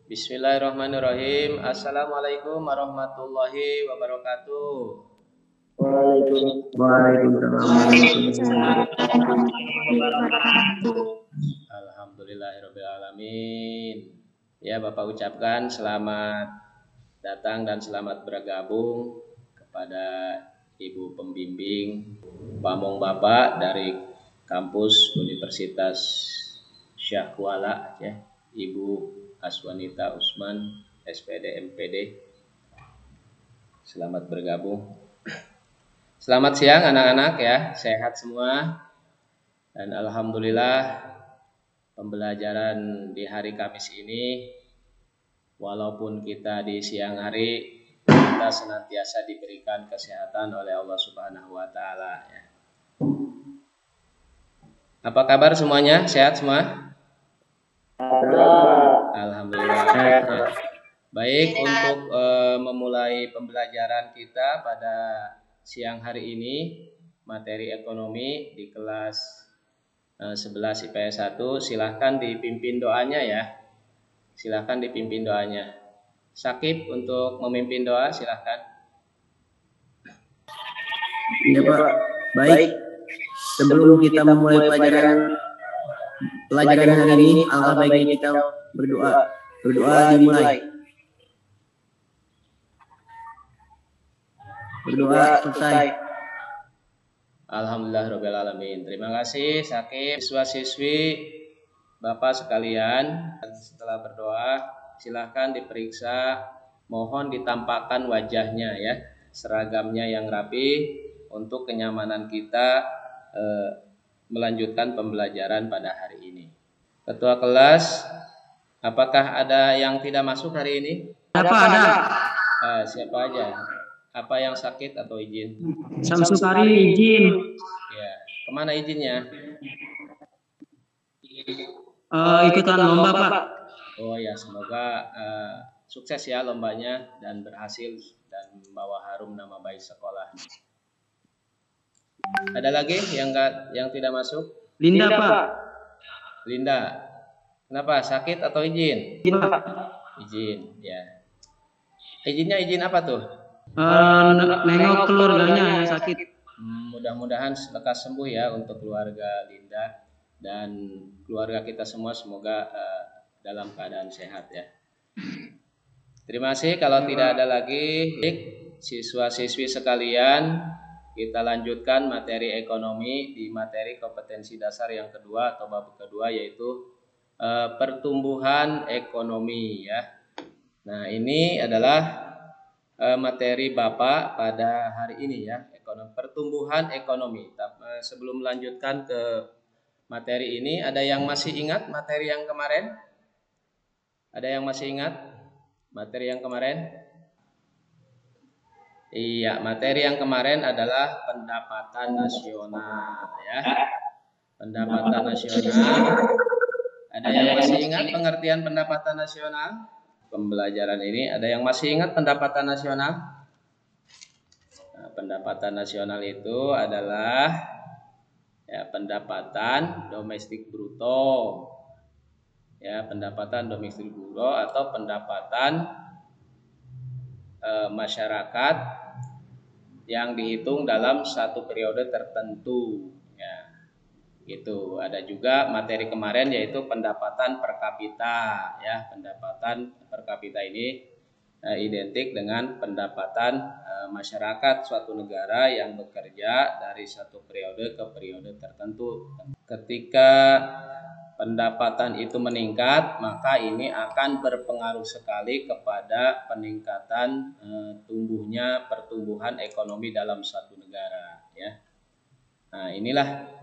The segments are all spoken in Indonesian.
Bismillahirrahmanirrahim. Assalamualaikum warahmatullahi wabarakatuh. Alhamdulillahirrahmanirrahim. Ya, Bapak ucapkan selamat datang dan selamat bergabung kepada Ibu Pembimbing Pamong Bapak dari kampus Universitas Syahkuala, ya, Ibu Aswanita Usman, SPD MPD. Selamat bergabung. Selamat siang anak-anak, ya, sehat semua. Dan alhamdulillah pembelajaran di hari Kamis ini, walaupun kita di siang hari, kita senantiasa diberikan kesehatan oleh Allah Subhanahu wa taala, ya. Apa kabar semuanya? Sehat semua? Alhamdulillah. Baik, untuk memulai pembelajaran kita pada siang hari ini, materi ekonomi di kelas 11 IPS 1, silahkan dipimpin doanya, ya. Silahkan dipimpin doanya. Sakib untuk memimpin doa, silahkan. Iya Pak. Baik. Sebelum kita memulai pelajaran hari ini, alangkah baiknya kita berdoa. Berdoa dimulai. Berdoa selesai. Alhamdulillahirrahmanirrahim. Terima kasih Sakib, siswa-siswi, Bapak sekalian. Setelah berdoa, silahkan diperiksa. Mohon ditampakkan wajahnya, ya, seragamnya yang rapi untuk kenyamanan kita melanjutkan pembelajaran pada hari ini. Ketua kelas, apakah ada yang tidak masuk hari ini? Ada. Siapa aja? Apa yang sakit atau izin? Samsukari izin. Ya, kemana izinnya? Ikutan lomba Pak. Oh ya, semoga sukses ya lombanya dan berhasil dan membawa harum nama baik sekolah. Ada lagi yang tidak masuk? Linda Pak. Linda, kenapa? Sakit atau izin? Izin Pak. Izin, ya. Izinnya izin apa tuh? Nengok keluarganya yang sakit. Mudah-mudahan lekas sembuh ya untuk keluarga Linda dan keluarga kita semua, semoga dalam keadaan sehat, ya. Terima kasih. Kalau tidak ada lagi, siswa-siswi sekalian, kita lanjutkan materi ekonomi di materi kompetensi dasar yang kedua atau bab kedua, yaitu pertumbuhan ekonomi, ya. Nah, ini adalah materi Bapak pada hari ini, ya, pertumbuhan ekonomi. Sebelum melanjutkan ke materi ini, ada yang masih ingat materi yang kemarin? Ada yang masih ingat materi yang kemarin? Iya, materi yang kemarin adalah pendapatan nasional, ya. Pendapatan nasional. Ada yang masih ingat pengertian pendapatan nasional? Pembelajaran ini ada yang masih ingat pendapatan nasional? Nah, pendapatan nasional itu adalah, ya, pendapatan domestik bruto, ya, pendapatan domestik bruto atau pendapatan masyarakat yang dihitung dalam satu periode tertentu, ya. Gitu. Ada juga materi kemarin yaitu pendapatan per kapita, ya. Pendapatan per kapita ini identik dengan pendapatan masyarakat suatu negara yang bekerja dari satu periode ke periode tertentu. Ketika pendapatan itu meningkat, maka ini akan berpengaruh sekali kepada peningkatan pertumbuhan ekonomi dalam suatu negara, ya. Nah, inilah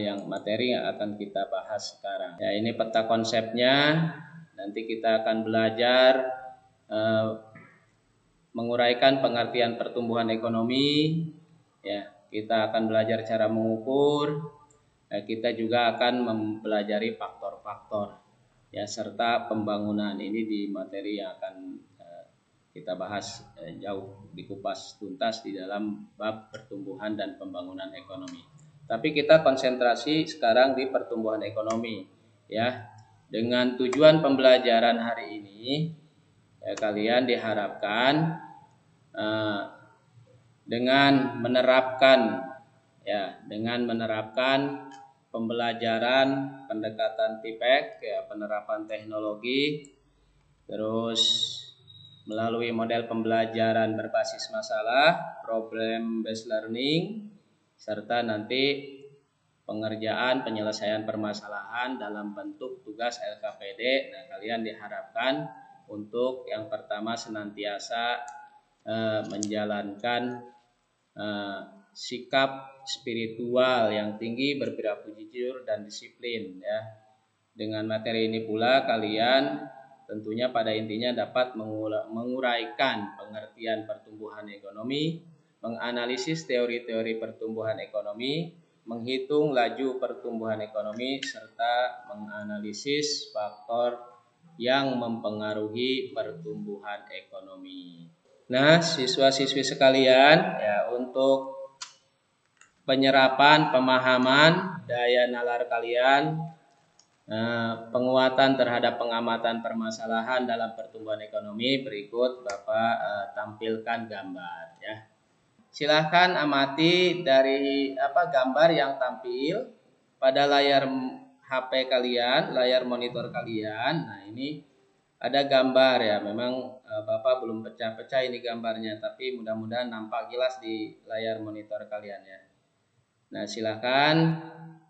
yang materi yang akan kita bahas sekarang. Ya, ini peta konsepnya. Nanti kita akan belajar menguraikan pengertian pertumbuhan ekonomi, ya. Kita akan belajar cara mengukur. Kita juga akan mempelajari faktor-faktor, ya, serta pembangunan. Ini di materi yang akan kita bahas jauh, dikupas tuntas di dalam bab pertumbuhan dan pembangunan ekonomi. Tapi kita konsentrasi sekarang di pertumbuhan ekonomi, ya. dengan tujuan pembelajaran hari ini, ya, kalian diharapkan dengan menerapkan pembelajaran pendekatan TIPEK, ya, penerapan teknologi, terus melalui model pembelajaran berbasis masalah, problem based learning, serta nanti pengerjaan penyelesaian permasalahan dalam bentuk tugas LKPD. Nah, kalian diharapkan untuk yang pertama senantiasa menjalankan sikap spiritual yang tinggi, berperilaku jujur dan disiplin, ya. Dengan materi ini pula kalian tentunya pada intinya dapat menguraikan pengertian pertumbuhan ekonomi, menganalisis teori-teori pertumbuhan ekonomi, menghitung laju pertumbuhan ekonomi, serta menganalisis faktor yang mempengaruhi pertumbuhan ekonomi. Nah, siswa-siswi sekalian, ya, untuk penyerapan pemahaman daya nalar kalian, penguatan terhadap pengamatan permasalahan dalam pertumbuhan ekonomi, berikut Bapak tampilkan gambar, ya. Silahkan amati dari gambar yang tampil pada layar HP kalian, layar monitor kalian. Nah, ini ada gambar, ya. Memang Bapak belum pecah-pecah ini gambarnya, tapi mudah-mudahan nampak jelas di layar monitor kalian, ya. Nah, silahkan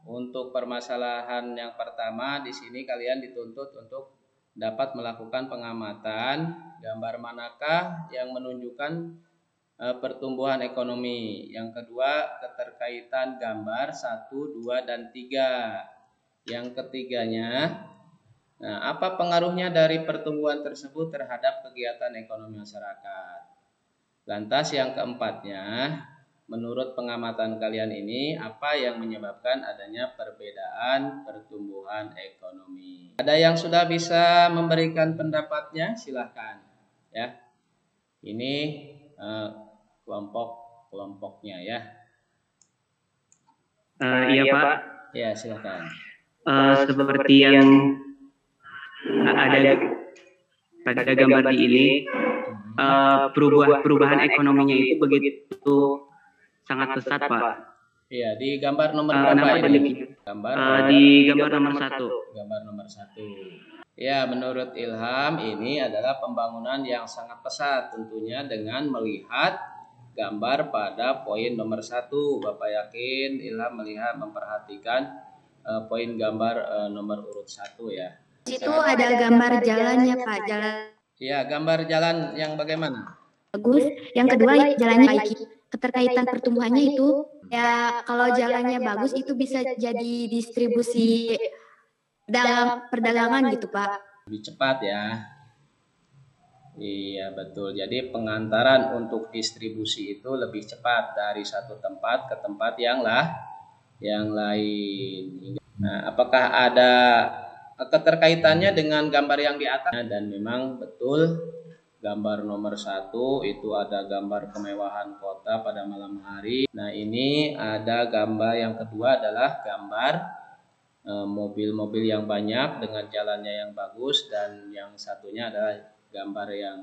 untuk permasalahan yang pertama di sini kalian dituntut untuk dapat melakukan pengamatan gambar manakah yang menunjukkan pertumbuhan ekonomi. Yang kedua, keterkaitan gambar 1, 2, dan 3. Yang ketiganya, nah, apa pengaruhnya dari pertumbuhan tersebut terhadap kegiatan ekonomi masyarakat. Lantas yang keempatnya, menurut pengamatan kalian ini, apa yang menyebabkan adanya perbedaan pertumbuhan ekonomi? Ada yang sudah bisa memberikan pendapatnya? Silahkan, ya. Ini kelompok-kelompoknya, ya. Iya Pak. Ya, silahkan. Seperti yang ada pada gambar di ini, perubahan ekonominya itu begitu sangat pesat Pak. Iya, di gambar nomor berapa ini? Di gambar nomor 1. Gambar nomor 1. Ya, menurut Ilham ini adalah pembangunan yang sangat pesat, tentunya dengan melihat gambar pada poin nomor 1. Bapak yakin Ilham memperhatikan poin gambar nomor urut 1, ya. Itu ada gambar jalannya Pak, jalan. Ya, gambar jalan yang bagaimana? Bagus. Yang kedua jalannya baik. Keterkaitan pertumbuhannya itu, ya kalau jalannya bagus itu bisa jadi distribusi dalam perdagangan gitu Pak. Lebih cepat, ya. Iya, betul. Jadi pengantaran untuk distribusi itu lebih cepat dari satu tempat ke tempat yang lain. Nah, apakah ada keterkaitannya dengan gambar yang di atas? Dan memang betul, gambar nomor 1 itu ada gambar kemewahan kota pada malam hari. Nah, ini ada gambar yang kedua adalah gambar mobil-mobil yang banyak dengan jalannya yang bagus, dan yang satunya adalah gambar yang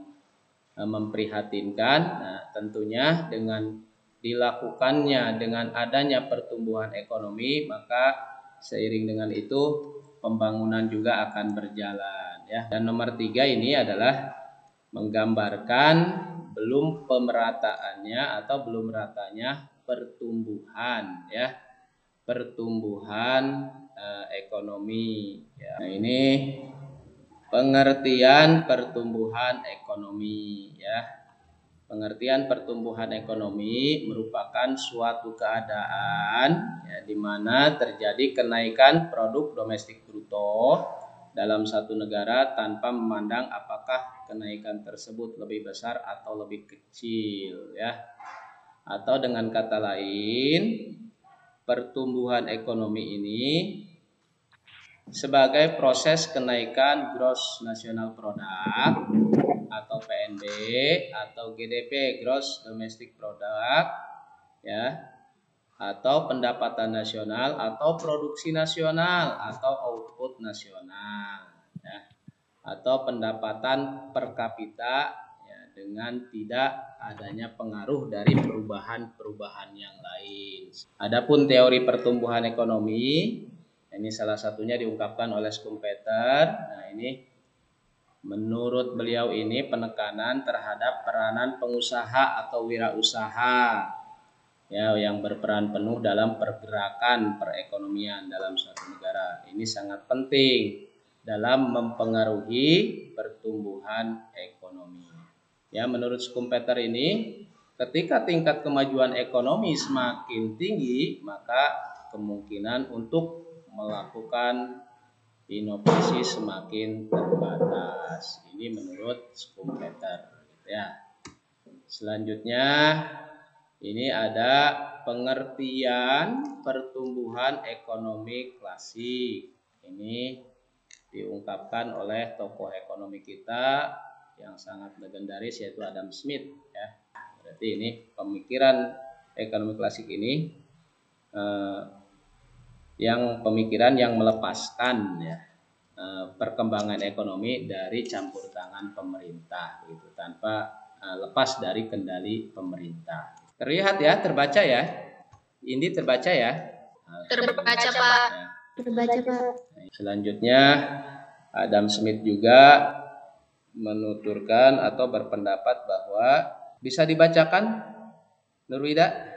memprihatinkan. Nah, tentunya dengan dilakukannya dengan adanya pertumbuhan ekonomi, maka seiring dengan itu pembangunan juga akan berjalan, ya. Dan nomor 3 ini adalah menggambarkan belum pemerataannya atau belum ratanya pertumbuhan, ya. Pertumbuhan ekonomi, ya. Nah, ini pengertian pertumbuhan ekonomi, ya. Pengertian pertumbuhan ekonomi merupakan suatu keadaan, ya, di mana terjadi kenaikan produk domestik bruto dalam satu negara tanpa memandang apakah kenaikan tersebut lebih besar atau lebih kecil, ya. Atau dengan kata lain, pertumbuhan ekonomi ini sebagai proses kenaikan gross national product atau PNB atau GDP, gross domestic product, ya, atau pendapatan nasional, atau produksi nasional, atau output nasional, ya, atau pendapatan per kapita, ya, dengan tidak adanya pengaruh dari perubahan-perubahan yang lain. Adapun teori pertumbuhan ekonomi, ini salah satunya diungkapkan oleh Schumpeter. Nah, ini menurut beliau ini penekanan terhadap peranan pengusaha atau wirausaha, ya, yang berperan penuh dalam pergerakan perekonomian dalam suatu negara. Ini sangat penting dalam mempengaruhi pertumbuhan ekonomi. Ya, menurut Schumpeter ini, ketika tingkat kemajuan ekonomi semakin tinggi, maka kemungkinan untuk melakukan inovasi semakin terbatas. Ini menurut Schumpeter, ya. Selanjutnya ini ada pengertian pertumbuhan ekonomi klasik. Ini diungkapkan oleh tokoh ekonomi kita yang sangat legendaris, yaitu Adam Smith, ya. Berarti ini pemikiran ekonomi klasik ini yang pemikiran yang melepaskan, ya, perkembangan ekonomi dari campur tangan pemerintah, gitu, tanpa lepas dari kendali pemerintah. Terlihat ya, terbaca ya. Ini terbaca ya. Terbaca, Pak. Terbaca, Pak. Selanjutnya Adam Smith juga menuturkan atau berpendapat bahwa bisa dibacakan, Nurwida?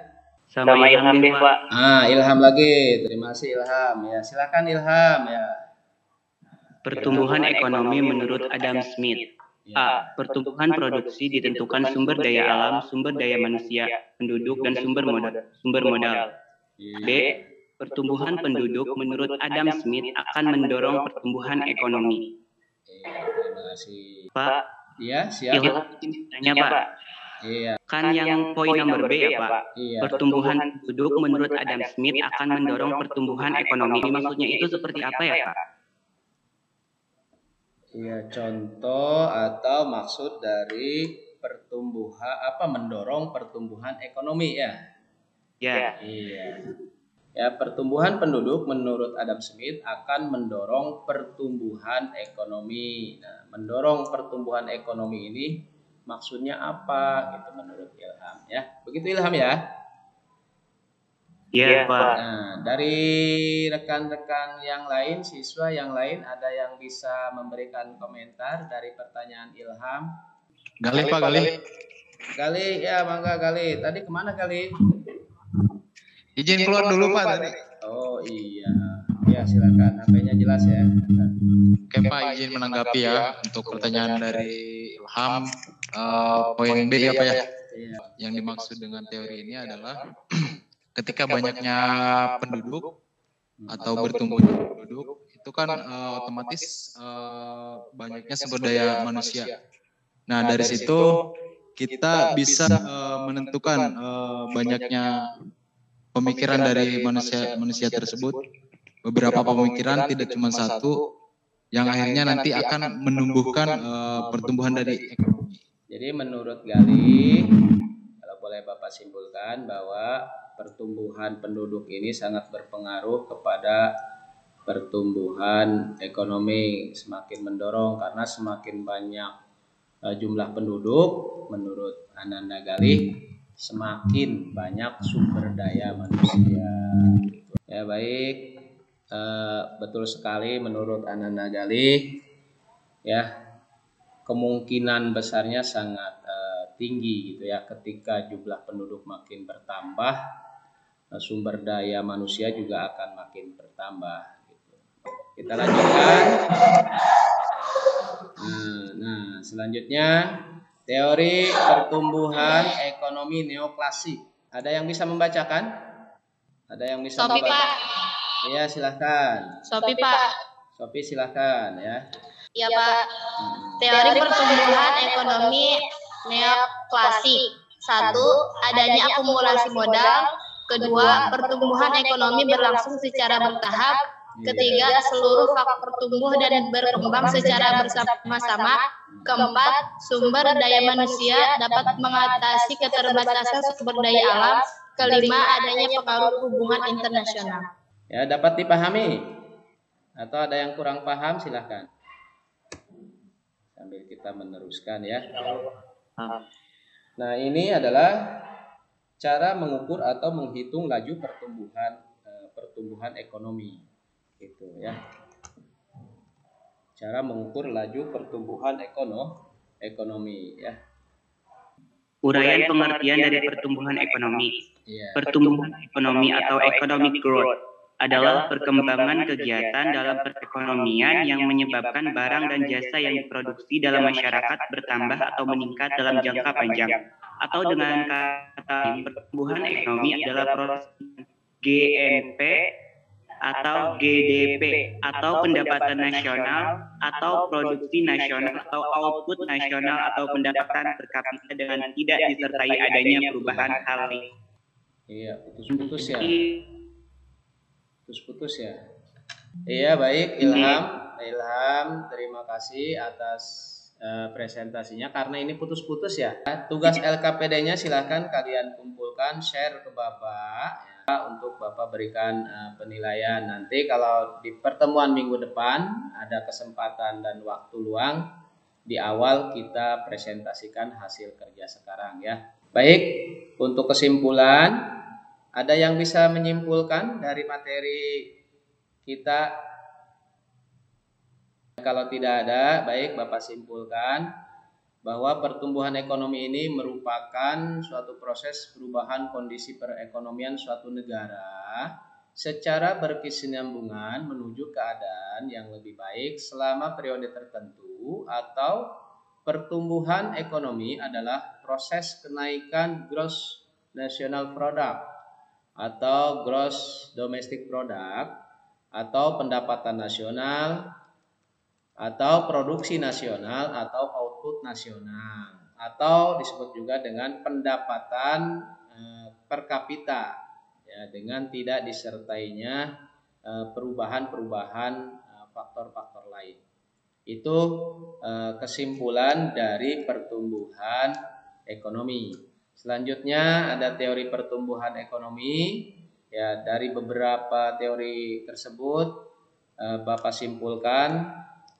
Sama Ilham deh, Pak. Ilham lagi. Terima kasih Ilham. Ya, silakan Ilham, ya. Pertumbuhan ekonomi menurut Adam Smith. A. Pertumbuhan produksi ditentukan sumber daya alam, sumber daya manusia, penduduk, dan sumber modal. B. Pertumbuhan penduduk menurut Adam Smith akan mendorong pertumbuhan ekonomi. Terima kasih. Pak, Iya, siap. Tanya, Pak. Iya. Kan yang poin nomor B ya, Pak. Iya. Pertumbuhan penduduk menurut Adam Smith akan mendorong pertumbuhan ekonomi. Maksudnya itu seperti apa ya, Pak? Iya, contoh atau maksud dari mendorong pertumbuhan ekonomi, ya. Ya. Iya. Ya, pertumbuhan penduduk menurut Adam Smith akan mendorong pertumbuhan ekonomi. Nah, mendorong pertumbuhan ekonomi ini maksudnya apa? Gitu menurut Ilham, ya. Begitu Ilham, ya. Iya, Pak. Nah, dari rekan-rekan yang lain, siswa yang lain, ada yang bisa memberikan komentar dari pertanyaan Ilham? Galih, Pak, Galih. Galih, ya, mangga Galih. Tadi kemana Galih? Izin keluar dulu, Pak, tadi. Oh iya, ya silakan. HP-nya jelas ya. Oke, Pak, izin menanggapi ya untuk pertanyaan dari Ilham. Poin B ya, Pak, ya. Iya. Yang dimaksud dengan teori ini adalah ketika banyaknya penduduk atau bertumbuhnya penduduk itu kan otomatis banyaknya sumber daya manusia. Nah, dari situ kita bisa menentukan banyaknya pemikiran dari manusia tersebut. Beberapa pemikiran, tidak cuma satu, yang akhirnya nanti akan menumbuhkan pertumbuhan dari ekonomi. Jadi menurut Galih, kalau boleh Bapak simpulkan bahwa pertumbuhan penduduk ini sangat berpengaruh kepada pertumbuhan ekonomi, semakin mendorong karena semakin banyak jumlah penduduk, menurut Ananda Galih, semakin banyak sumber daya manusia. Ya, baik, betul sekali menurut Ananda Galih, ya, kemungkinan besarnya sangat tinggi gitu ya, ketika jumlah penduduk makin bertambah, sumber daya manusia juga akan makin bertambah gitu. Kita lanjutkan. Nah, selanjutnya teori pertumbuhan ekonomi neoklasik. Ada yang bisa membacakan? Ada yang bisa Sopi, Pak. Iya, silahkan. Sopi, Pak. Sopi, silahkan ya. Iya, Pak. Teori pertumbuhan ekonomi neoklasik. 1. Adanya akumulasi modal. 2. Pertumbuhan ekonomi berlangsung secara bertahap. 3. Seluruh faktor tumbuh dan berkembang secara bersama-sama. 4. Sumber daya manusia dapat mengatasi keterbatasan sumber daya alam. kelima, adanya pengaruh hubungan internasional. Ya, dapat dipahami? Atau ada yang kurang paham, silahkan. Sambil kita meneruskan ya. Nah, ini adalah cara mengukur atau menghitung laju pertumbuhan ekonomi, gitu ya. Cara mengukur laju pertumbuhan ekonomi ya. Uraian pengertian dari pertumbuhan ekonomi. Pertumbuhan ekonomi atau economic growth adalah perkembangan kegiatan dalam perekonomian yang menyebabkan barang dan jasa yang diproduksi dalam masyarakat bertambah atau meningkat dalam jangka panjang. Atau dengan kata lain, pertumbuhan ekonomi adalah proses GNP atau GDP atau pendapatan nasional atau produksi nasional atau output nasional atau pendapatan per kapita dengan tidak disertai adanya perubahan hal ini. Iya, putus-putus ya. Iya, baik, Ilham, terima kasih atas presentasinya. Karena ini putus-putus ya. Tugas LKPD-nya silahkan kalian kumpulkan, share ke Bapak ya, untuk Bapak berikan penilaian. Nanti kalau di pertemuan minggu depan ada kesempatan dan waktu luang, di awal kita presentasikan hasil kerja sekarang ya. Baik, untuk kesimpulan, ada yang bisa menyimpulkan dari materi kita? Kalau tidak ada, baik Bapak simpulkan bahwa pertumbuhan ekonomi ini merupakan suatu proses perubahan kondisi perekonomian suatu negara secara berkesinambungan menuju keadaan yang lebih baik selama periode tertentu, atau pertumbuhan ekonomi adalah proses kenaikan gross national product atau gross domestic product atau pendapatan nasional atau produksi nasional atau output nasional, atau disebut juga dengan pendapatan per kapita ya, dengan tidak disertainya perubahan-perubahan faktor-faktor lain. Itu kesimpulan dari pertumbuhan ekonomi. Selanjutnya ada teori pertumbuhan ekonomi ya. Dari beberapa teori tersebut Bapak simpulkan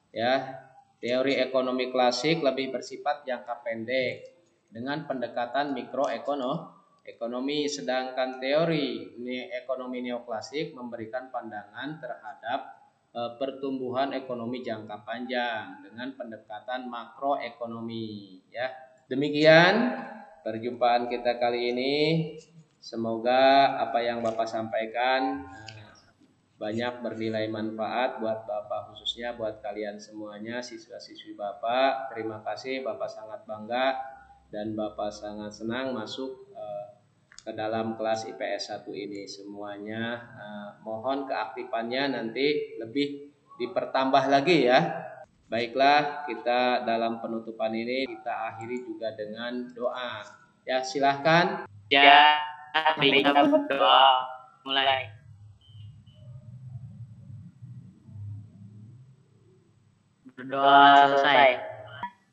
ya, teori ekonomi klasik lebih bersifat jangka pendek dengan pendekatan mikroekonomi, sedangkan teori ekonomi neoklasik memberikan pandangan terhadap pertumbuhan ekonomi jangka panjang dengan pendekatan makroekonomi ya. Demikian perjumpaan kita kali ini. Semoga apa yang Bapak sampaikan banyak bernilai manfaat buat Bapak, khususnya buat kalian semuanya, siswa-siswi Bapak. Terima kasih, Bapak sangat bangga dan Bapak sangat senang masuk ke dalam kelas IPS 1 ini. Semuanya mohon keaktifannya nanti lebih dipertambah lagi ya. Baiklah, kita dalam penutupan ini kita akhiri juga dengan doa. Ya, silahkan. Ya, kita berdoa. Mulai. Berdoa selesai.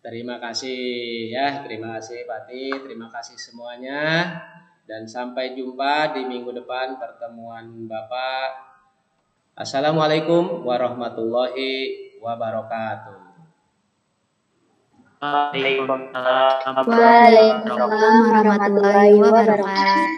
Terima kasih ya, terima kasih Pati, terima kasih semuanya, dan sampai jumpa di minggu depan pertemuan Bapak. Assalamualaikum warahmatullahi wabarakatuh. Waalaikumsalam warahmatullahi wabarakatuh.